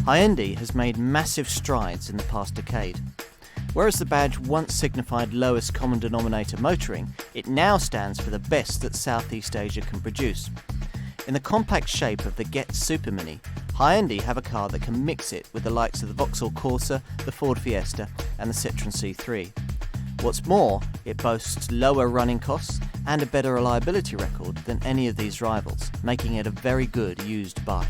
Hyundai has made massive strides in the past decade. Whereas the badge once signified lowest common denominator motoring, it now stands for the best that Southeast Asia can produce. In the compact shape of the Getz supermini, Hyundai have a car that can mix it with the likes of the Vauxhall Corsa, the Ford Fiesta and the Citroen C3. What's more, it boasts lower running costs and a better reliability record than any of these rivals, making it a very good used buy.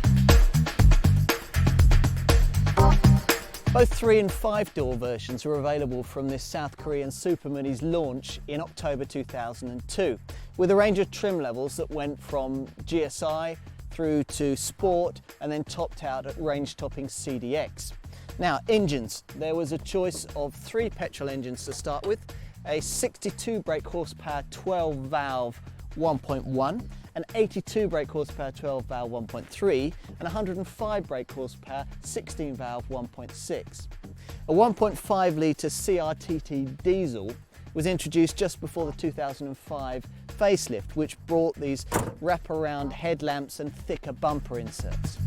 Both 3 and 5 door versions are available from this South Korean Supermini's launch in October 2002, with a range of trim levels that went from GSI through to Sport and then topped out at range-topping CDX. Now, engines. There was a choice of 3 petrol engines to start with, a 62 brake horsepower 12 valve 1.1, an 82 brake horsepower 12 valve 1.3 and 105 brake horsepower 16 valve 1.6. A 1.5 litre CRTT diesel was introduced just before the 2005 facelift, which brought these wraparound headlamps and thicker bumper inserts.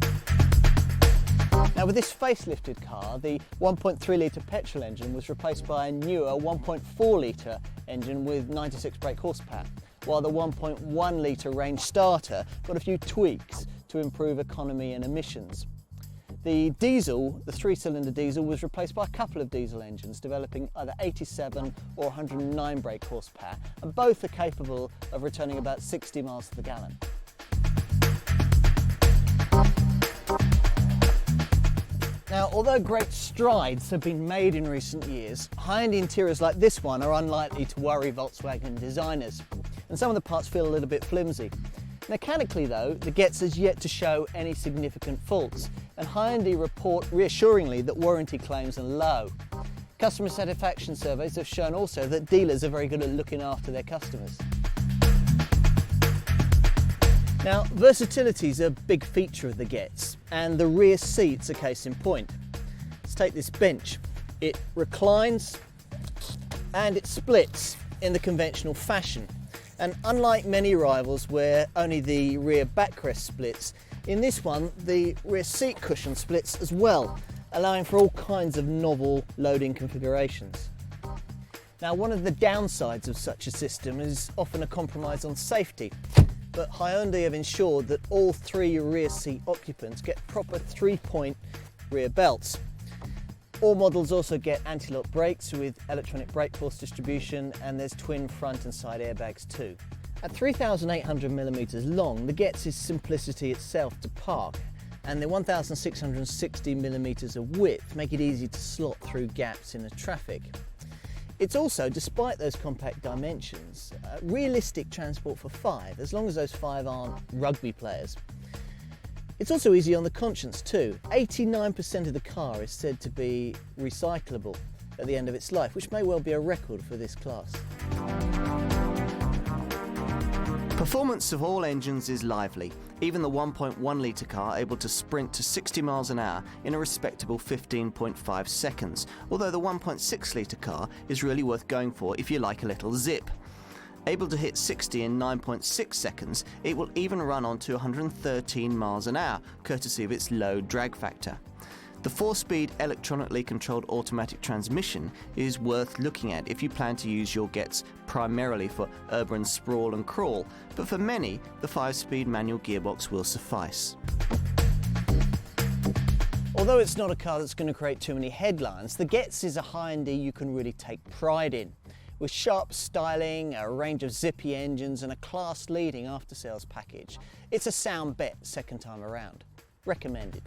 Now, with this facelifted car, the 1.3 litre petrol engine was replaced by a newer 1.4 litre engine with 96 brake horsepower, while the 1.1 litre range starter got a few tweaks to improve economy and emissions. The diesel, the 3-cylinder diesel, was replaced by a couple of diesel engines developing either 87 or 109 brake horsepower, and both are capable of returning about 60 miles to the gallon. Now, although great strides have been made in recent years, high-end interiors like this one are unlikely to worry Volkswagen designers, and some of the parts feel a little bit flimsy. Mechanically though, the Getz has yet to show any significant faults, and Hyundai report reassuringly that warranty claims are low. Customer satisfaction surveys have shown also that dealers are very good at looking after their customers. Now, versatility is a big feature of the Getz, and the rear seat's a case in point. Let's take this bench. It reclines and it splits in the conventional fashion. And unlike many rivals where only the rear backrest splits, in this one the rear seat cushion splits as well, allowing for all kinds of novel loading configurations. Now, one of the downsides of such a system is often a compromise on safety, but Hyundai have ensured that all 3 rear seat occupants get proper 3-point rear belts. All models also get anti-lock brakes with electronic brake force distribution, and there's twin front and side airbags too. At 3,800mm long, the Getz is simplicity itself to park, and the 1,660mm of width make it easy to slot through gaps in the traffic. It's also, despite those compact dimensions, realistic transport for 5, as long as those 5 aren't rugby players. It's also easy on the conscience too. 89% of the car is said to be recyclable at the end of its life, which may well be a record for this class. Performance of all engines is lively, even the 1.1 litre car able to sprint to 60 miles an hour in a respectable 15.5 seconds, although the 1.6 litre car is really worth going for if you like a little zip. Able to hit 60 in 9.6 seconds, it will even run on to 113 miles an hour, courtesy of its low drag factor. The 4-speed electronically controlled automatic transmission is worth looking at if you plan to use your Getz primarily for urban sprawl and crawl, but for many, the 5-speed manual gearbox will suffice. Although it's not a car that's going to create too many headlines, the Getz is a Hyundai you can really take pride in. With sharp styling, a range of zippy engines and a class-leading after-sales package, it's a sound bet second time around. Recommended.